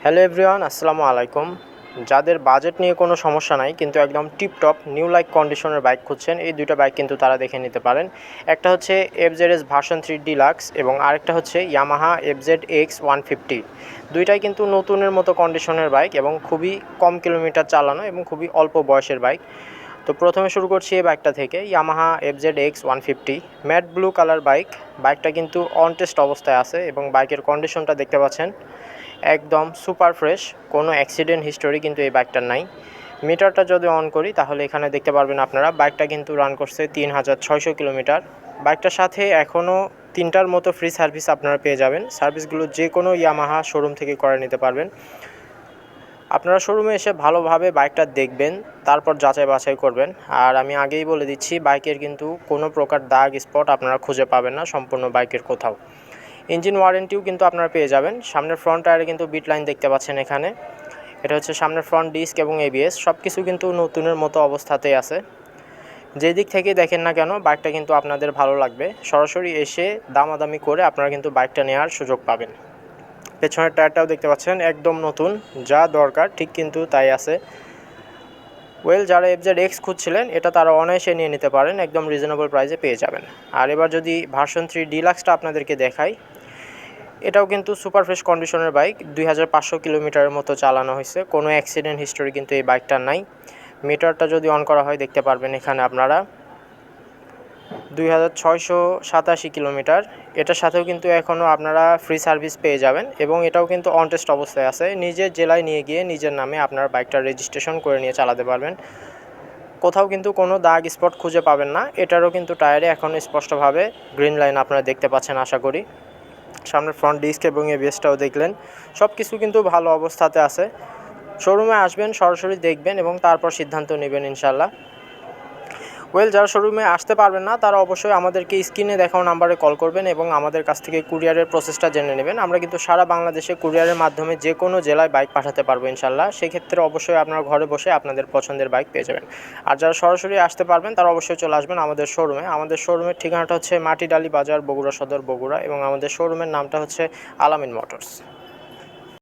Hello everyone, আসসালামু আলাইকুম। যাদের বাজেট নিয়ে কোনো সমস্যা নাই কিন্তু একদম টিপটপ নিউ লাইক কন্ডিশনের বাইক খুঁজছেন, এই দুটো বাইক কিন্তু তারা দেখে নিতে পারেন। একটা হচ্ছে এফজেডএস ভার্সন 3 ডিলাক্স এবং আরেকটা হচ্ছে ইয়ামাহা FZX 150। দুইটাই কিন্তু নতুনের মতো কন্ডিশনের বাইক এবং খুবই কম কিলোমিটার চালানো এবং খুবই অল্প বয়সের বাইক। তো প্রথমে শুরু করছি এই বাইকটা থেকে, Yamaha FZX 150 matte blue colour bike. বাইকটা কিন্তু অন টেস্ট অবস্থায় আছে এবং বাইকের কন্ডিশনটা দেখতে পাচ্ছেন একদম সুপার ফ্রেশ, কোনো অ্যাক্সিডেন্ট হিস্টোরি কিন্তু এই বাইকটার নাই। মিটারটা যদি অন করি তাহলে এখানে দেখতে পারবেন আপনারা বাইকটা কিন্তু রান করছে 3600 কিলোমিটার। বাইকটার সাথে এখনও 3টার মতো ফ্রি সার্ভিস আপনারা পেয়ে যাবেন। সার্ভিসগুলো যে কোনো ইয়ামাহা শোরুম থেকে করে নিতে পারবেন। আপনারা শোরুমে এসে ভালোভাবে বাইকটা দেখবেন, তারপর যাচাই বাছাই করবেন। আর আমি আগেই বলে দিচ্ছি, বাইকের কিন্তু কোনো প্রকার দাগ স্পট আপনারা খুঁজে পাবেন না সম্পূর্ণ বাইকের কোথাও। ইঞ্জিন ওয়ারেন্টিও কিন্তু আপনারা পেয়ে যাবেন। সামনের ফ্রন্ট টায়ারে কিন্তু বিট লাইন দেখতে পাচ্ছেন এখানে। এটা হচ্ছে সামনের ফ্রন্ট ডিস্ক এবং ABS, সব কিছু কিন্তু নতুনের মতো অবস্থাতেই আছে। যে দিক থেকে দেখেন না কেন বাইকটা কিন্তু আপনাদের ভালো লাগবে। সরাসরি এসে দামাদামি করে আপনারা কিন্তু বাইকটা নেওয়ার সুযোগ পাবেন। পেছনের টায়ারটাও দেখতে পাচ্ছেন একদম নতুন, যা দরকার ঠিক কিন্তু তাই আছে। যারা FZX খুঁজছিলেন এটা তারা অনায়াসে নিয়ে নিতে পারেন, একদম রিজনেবল প্রাইসে পেয়ে যাবেন। আর এবার যদি ভার্সন 3 ডিলাক্সটা আপনাদেরকে দেখাই, এটাও কিন্তু সুপার ফ্রেশ কন্ডিশনের বাইক। 2500 কিলোমিটারের মতো চালানো হয়েছে, কোনো অ্যাক্সিডেন্ট হিস্টোরি কিন্তু এই বাইকটার নাই। মিটারটা যদি অন করা হয় দেখতে পারবেন এখানে আপনারা 2687 কিলোমিটার। এটার সাথেও কিন্তু এখনও আপনারা ফ্রি সার্ভিস পেয়ে যাবেন এবং এটাও কিন্তু অন টেস্ট অবস্থায় আছে। নিজের জেলায় নিয়ে গিয়ে নিজের নামে আপনার বাইকটা রেজিস্ট্রেশন করে নিয়ে চালাতে পারবেন। কোথাও কিন্তু কোনো দাগ স্পট খুঁজে পাবেন না। এটারও কিন্তু টায়ারে এখন স্পষ্টভাবে গ্রিন লাইন আপনারা দেখতে পাচ্ছেন আশা করি। সামনের ফ্রন্ট ডিস্ক এবং ABSটাও দেখলেন, সব কিছু কিন্তু ভালো অবস্থাতে আছে। শোরুমে আসবেন, সরাসরি দেখবেন এবং তারপর সিদ্ধান্ত নেবেন ইনশাল্লাহ। যারা শোরুমে আসতে পারবেন না তারা অবশ্যই আমাদেরকে স্ক্রিনে দেখানো নাম্বারে কল করবেন এবং আমাদের কাছ থেকে কুরিয়ারের প্রসেসটা জেনে নেবেন। আমরা কিন্তু সারা বাংলাদেশে কুরিয়ারের মাধ্যমে যে কোনো জেলায় বাইক পাঠাতে পারবো ইনশাল্লাহ। সেক্ষেত্রে অবশ্যই আপনারা ঘরে বসে আপনাদের পছন্দের বাইক পেয়ে যাবেন। আর যারা সরাসরি আসতে পারবেন তারা অবশ্যই চলে আসবেন আমাদের শোরুমে। আমাদের শোরুমের ঠিকানাটা হচ্ছে মাটিডালি বাজার, বগুড়া সদর, বগুড়া, এবং আমাদের শোরুমের নামটা হচ্ছে আলামিন মোটরস।